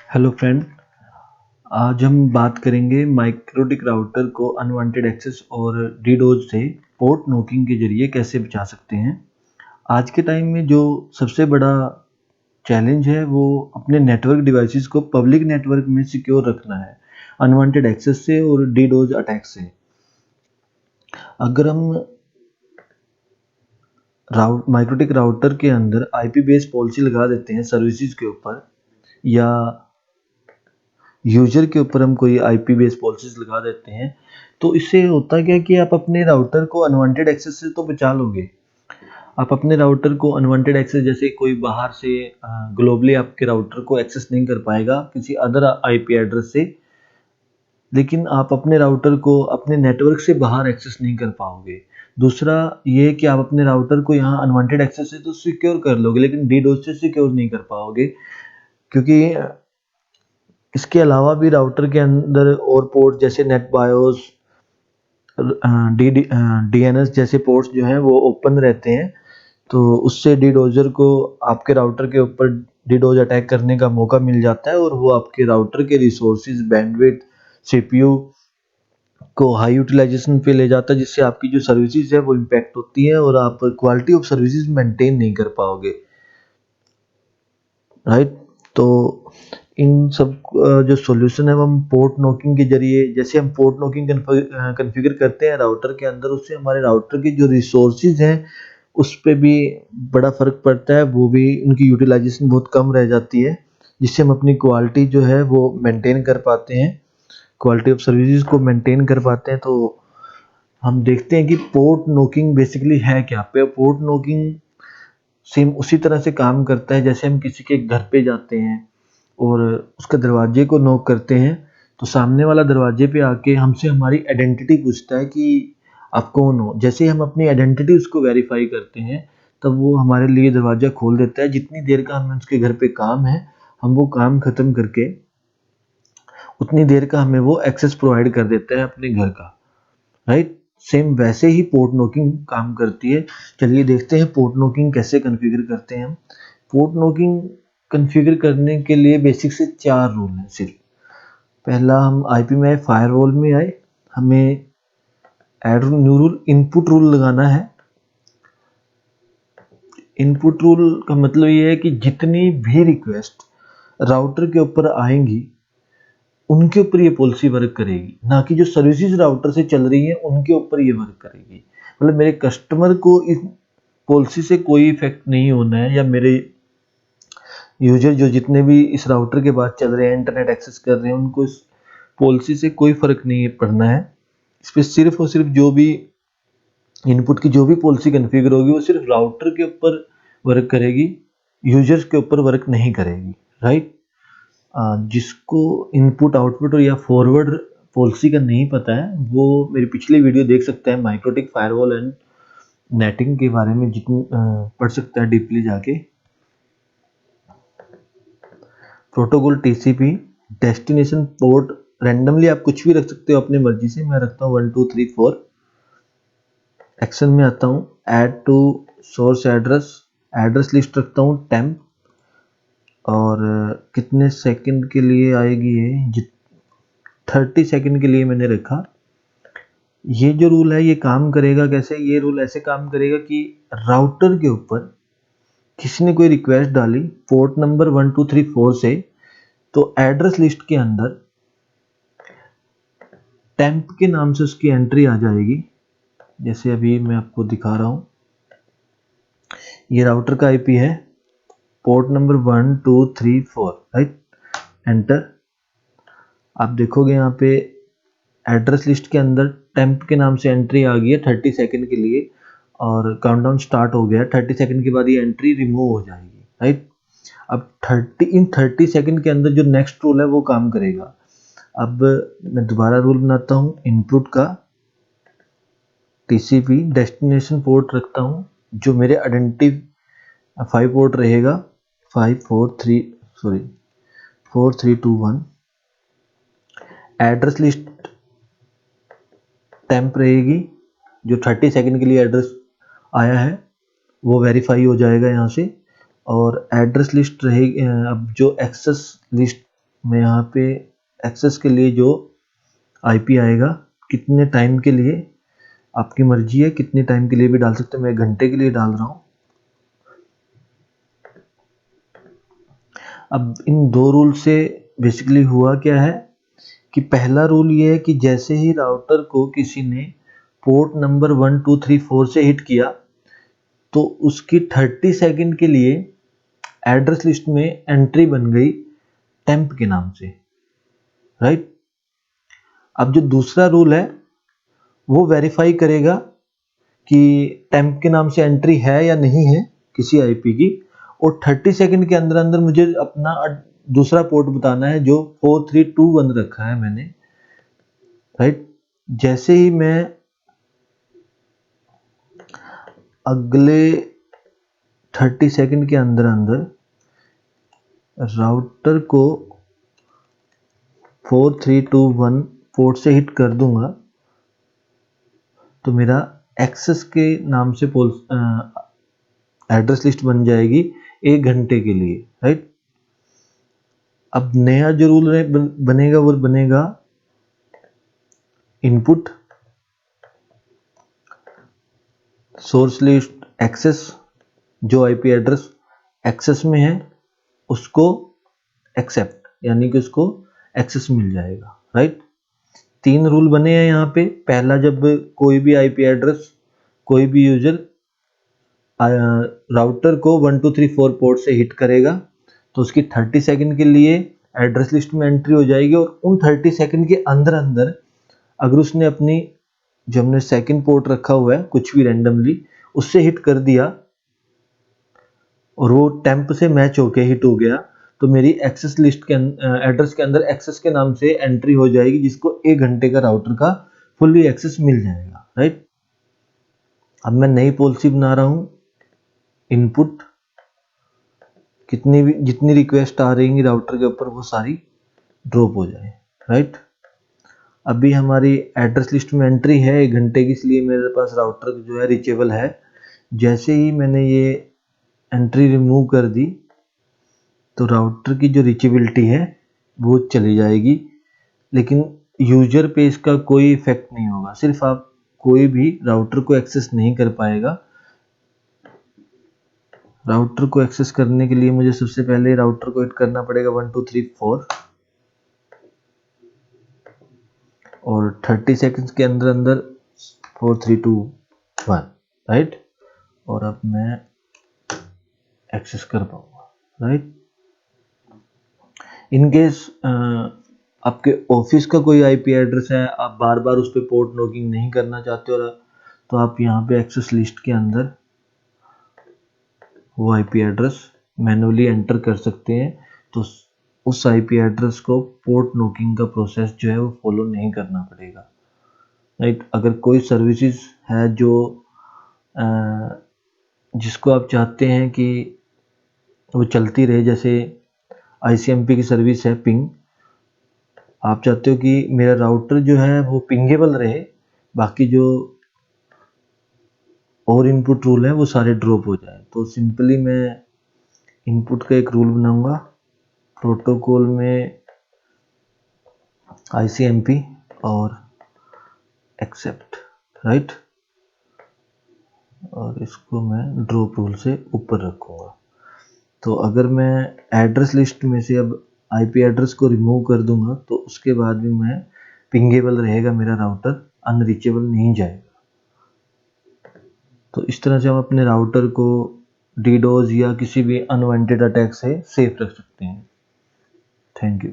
Hello friend. आज हम बात करेंगे माइक्रोटिक राउटर को अनवांटेड एक्सेस और डीडोज से पोर्ट नोकिंग के जरिए कैसे बचा सकते हैं। आज के टाइम में जो सबसे बड़ा चैलेंज है वो अपने नेटवर्क डिवाइसेस को पब्लिक नेटवर्क में सिक्योर रखना है अनवांटेड एक्सेस से और डीडोज अटैक से। अगर हम माइक्रोटिक राउटर के अंदर आईपी बेस्ड पॉलिसी लगा देते हैं सर्विसेज के ऊपर, या यूजर के ऊपर हम कोई आईपी बेस्ड पॉलिसीज लगा देते हैं, तो इससे होता क्या कि आप अपने राउटर को अनवांटेड एक्सेस से तो बचा लोगे। आप अपने राउटर को अनवांटेड एक्सेस, जैसे कोई बाहर से ग्लोबली आपके राउटर को एक्सेस नहीं कर पाएगा किसी अदर आईपी एड्रेस से, लेकिन आप अपने राउटर को अपने नेटवर्क से बाहर एक्सेस नहीं कर पाओगे। दूसरा ये कि आप अपने राउटर को यहाँ अनवांटेड एक्सेस से तो सिक्योर कर लोगे, लेकिन डीडोस से सिक्योर नहीं कर पाओगे, क्योंकि इसके अलावा भी राउटर के अंदर और पोर्ट जैसे नेट बायोस, डीएनएस जैसे पोर्ट्स जो हैं वो ओपन रहते हैं, तो उससे डीडोजर को आपके राउटर के ऊपर डीडोज अटैक करने का मौका मिल जाता है और वो आपके राउटर के रिसोर्सेज, बैंडविड्थ, सीपीयू को हाई यूटिलाइजेशन पे ले जाता है, जिससे आपकी जो सर्विसेज है वो इम्पैक्ट होती है और आप क्वालिटी ऑफ सर्विसेज मेंटेन नहीं कर पाओगे। राइट। तो इन सब जो सॉल्यूशन है वो हम पोर्ट नोकिंग के जरिए, जैसे हम पोर्ट नोकिंग कन्फिगर करते हैं राउटर के अंदर, उससे हमारे राउटर की जो रिसोर्सेज हैं उस पे भी बड़ा फर्क पड़ता है, वो भी उनकी यूटिलाइजेशन बहुत कम रह जाती है, जिससे हम अपनी क्वालिटी जो है वो मेंटेन कर पाते हैं, क्वालिटी ऑफ सर्विसेज को मेंटेन कर पाते हैं। तो हम देखते हैं कि पोर्ट नोकिंग बेसिकली है क्या। पे पोर्ट नोकिंग सेम उसी तरह से काम करता है जैसे हम किसी के घर पे जाते हैं और उसके दरवाजे को नॉक करते हैं, तो सामने वाला दरवाजे पे आके हमसे हमारी आइडेंटिटी पूछता है कि आप कौन हो। जैसे ही हम अपनी आइडेंटिटी उसको वेरीफाई करते हैं, तब वो हमारे लिए दरवाज़ा खोल देता है। जितनी देर का हमें उसके घर पे काम है, हम वो काम ख़त्म करके उतनी देर का हमें वो एक्सेस प्रोवाइड कर देता है अपने घर का। राइट। सेम वैसे ही पोर्ट नोकिंग काम करती है। चलिए देखते हैं पोर्ट नोकिंग कैसे कॉन्फ़िगर करते हैं हम। पोर्ट नोकिंग कॉन्फ़िगर करने के लिए बेसिक से 4 रूल हैं सिर्फ। पहला, हम आईपी में आए, फायरवॉल में आए, हमें add new rule, input rule लगाना है। इनपुट रूल का मतलब ये है कि जितनी भी रिक्वेस्ट राउटर के ऊपर आएंगी उनके ऊपर ये पॉलिसी वर्क करेगी, ना कि जो सर्विसेज राउटर से चल रही है उनके ऊपर ये वर्क करेगी। मतलब मेरे कस्टमर को इस पॉलिसी से कोई इफेक्ट नहीं होना है, या मेरे यूजर जो जितने भी इस राउटर के बाद चल रहे हैं, इंटरनेट एक्सेस कर रहे हैं, उनको इस पॉलिसी से कोई फर्क नहीं पड़ना है। इस पर सिर्फ और सिर्फ जो भी इनपुट की जो भी पॉलिसी कन्फिगर होगी वो सिर्फ राउटर के ऊपर वर्क करेगी, यूजर्स के ऊपर वर्क नहीं करेगी। राइट। जिसको इनपुट आउटपुट या फॉरवर्ड पॉलिसी का नहीं पता है, वो मेरी पिछली वीडियो देख सकता है, माइक्रोटिक फायरवॉल एंड नेटिंग के बारे में जितनी पढ़ सकता है डीपली जाके। Protocol TCP destination port randomly आप कुछ भी रख सकते हो अपनी मर्जी से। मैं रखता हूँ 1 2 3 4। एक्शन में आता हूँ, add to source address, address list रखता हूँ टेम्प, और कितने सेकंड के लिए आएगी ये, 30 सेकंड के लिए मैंने रखा। ये जो रूल है ये काम करेगा कैसे? ये रूल ऐसे काम करेगा कि राउटर के ऊपर किसी ने कोई रिक्वेस्ट डाली पोर्ट नंबर 1 2 3 4 से, तो एड्रेस लिस्ट के अंदर टेम्प के नाम से उसकी एंट्री आ जाएगी। जैसे अभी मैं आपको दिखा रहा हूँ, ये राउटर का आईपी है, पोर्ट नंबर 1 2 3 4। Right, enter. आप देखोगे यहाँ पे एड्रेस लिस्ट के अंदर टेम्प के नाम से एंट्री आ गई है 30 सेकंड के लिए, और काउंटडाउन स्टार्ट हो गया। 30 सेकंड के बाद ये एंट्री रिमूव हो जाएगी। राइट। अब 30 सेकंड के अंदर जो नेक्स्ट रूल है वो काम करेगा। अब मैं दोबारा रूल बनाता हूँ, इनपुट का टीसीपी डेस्टिनेशन पोर्ट रखता हूँ, जो मेरे आइडेंटिफाई पोर्ट रहेगा 4321। एड्रेस लिस्ट टेम्प रहेगी, जो 30 सेकंड के लिए एड्रेस आया है वो वेरीफाई हो जाएगा यहाँ से। और एड्रेस लिस्ट रहेगी, अब जो एक्सेस लिस्ट मैं यहाँ पे एक्सेस के लिए जो आईपी आएगा, कितने टाइम के लिए, आपकी मर्जी है, कितने टाइम के लिए भी डाल सकते हैं, मैं 1 घंटे के लिए डाल रहा हूँ। अब इन 2 रूल से बेसिकली हुआ क्या है कि पहला रूल ये है कि जैसे ही राउटर को किसी ने पोर्ट नंबर 1 2 3 4 से हिट किया तो उसकी 30 सेकंड के लिए एड्रेस लिस्ट में एंट्री बन गई टेम्प के नाम से, राइट। अब जो दूसरा रूल है वो वेरीफाई करेगा कि टेम्प के नाम से एंट्री है या नहीं है किसी आईपी की, और 30 सेकंड के अंदर अंदर मुझे अपना दूसरा पोर्ट बताना है जो 4321 रखा है मैंने, राइट। जैसे ही मैं अगले 30 सेकंड के अंदर अंदर राउटर को 4321 पोर्ट से हिट कर दूंगा तो मेरा एक्सेस के नाम से एड्रेस लिस्ट बन जाएगी 1 घंटे के लिए, राइट। अब नया जो रूल बनेगा वो बनेगा इनपुट सोर्स लिस्ट एक्सेस, जो आईपी एड्रेस एक्सेस में है उसको एक्सेप्ट, यानी कि उसको एक्सेस मिल जाएगा, राइट। 3 रूल बने हैं यहाँ पे। पहला, जब कोई भी आईपी एड्रेस, कोई भी यूजर राउटर को 1 2 3 4 पोर्ट से हिट करेगा तो उसकी 30 सेकंड के लिए एड्रेस लिस्ट में एंट्री हो जाएगी, और उन 30 सेकंड के अंदर अंदर अगर उसने अपनी जो हमने सेकंड पोर्ट रखा हुआ है कुछ भी रैंडमली उससे हिट कर दिया और वो टेम्प से मैच होके हिट हो गया तो मेरी एक्सेस लिस्ट के एड्रेस के अंदर एक्सेस के नाम से एंट्री हो जाएगी, जिसको 1 घंटे का राउटर का फुल्ली एक्सेस मिल जाएगा, राइट। अब मैं नई पॉलिसी बना रहा हूं, इनपुट जितनी रिक्वेस्ट आ रही राउटर के ऊपर वो सारी ड्रॉप हो जाए, राइट। अभी हमारी एड्रेस लिस्ट में एंट्री है 1 घंटे की, इसलिए मेरे पास राउटर जो है रीचेबल है। जैसे ही मैंने ये एंट्री रिमूव कर दी तो राउटर की जो रीचेबिलिटी है वो चली जाएगी, लेकिन यूजर पे इसका कोई इफेक्ट नहीं होगा। सिर्फ आप कोई भी राउटर को एक्सेस नहीं कर पाएगा। राउटर को एक्सेस करने के लिए मुझे सबसे पहले राउटर को हिट करना पड़ेगा 1 2 3 4 और 30 सेकंड्स के अंदर अंदर 4 3 2 1, राइट। और अब मैं एक्सेस कर पाऊंगा, राइट। इन केस आपके ऑफिस का कोई आईपी एड्रेस है, आप बार बार उस पर पोर्ट नॉकिंग नहीं करना चाहते हो तो आप यहाँ पे एक्सेस लिस्ट के अंदर वो आईपी एड्रेस मैन्युअली एंटर कर सकते हैं, तो उस आईपी एड्रेस को पोर्ट नॉकिंग का प्रोसेस जो है वो फॉलो नहीं करना पड़ेगा, राइट। अगर कोई सर्विसेज है जो जिसको आप चाहते हैं कि वो चलती रहे, जैसे आईसीएमपी की सर्विस है पिंग, आप चाहते हो कि मेरा राउटर जो है वो पिंगेबल रहे, बाकी जो और इनपुट रूल है वो सारे ड्रॉप हो जाए, तो सिंपली मैं इनपुट का एक रूल बनाऊंगा प्रोटोकॉल में आईसीएमपी और एक्सेप्ट, राइट। और इसको मैं ड्रॉप रूल से ऊपर रखूंगा। तो अगर मैं एड्रेस लिस्ट में से अब आईपी एड्रेस को रिमूव कर दूंगा तो उसके बाद भी मैं पिंगेबल रहेगा, मेरा राउटर अनरीचेबल नहीं जाएगा। तो इस तरह से हम अपने राउटर को डीडोस या किसी भी अनवांटेड अटैक से सेफ रख सकते हैं। Thank you.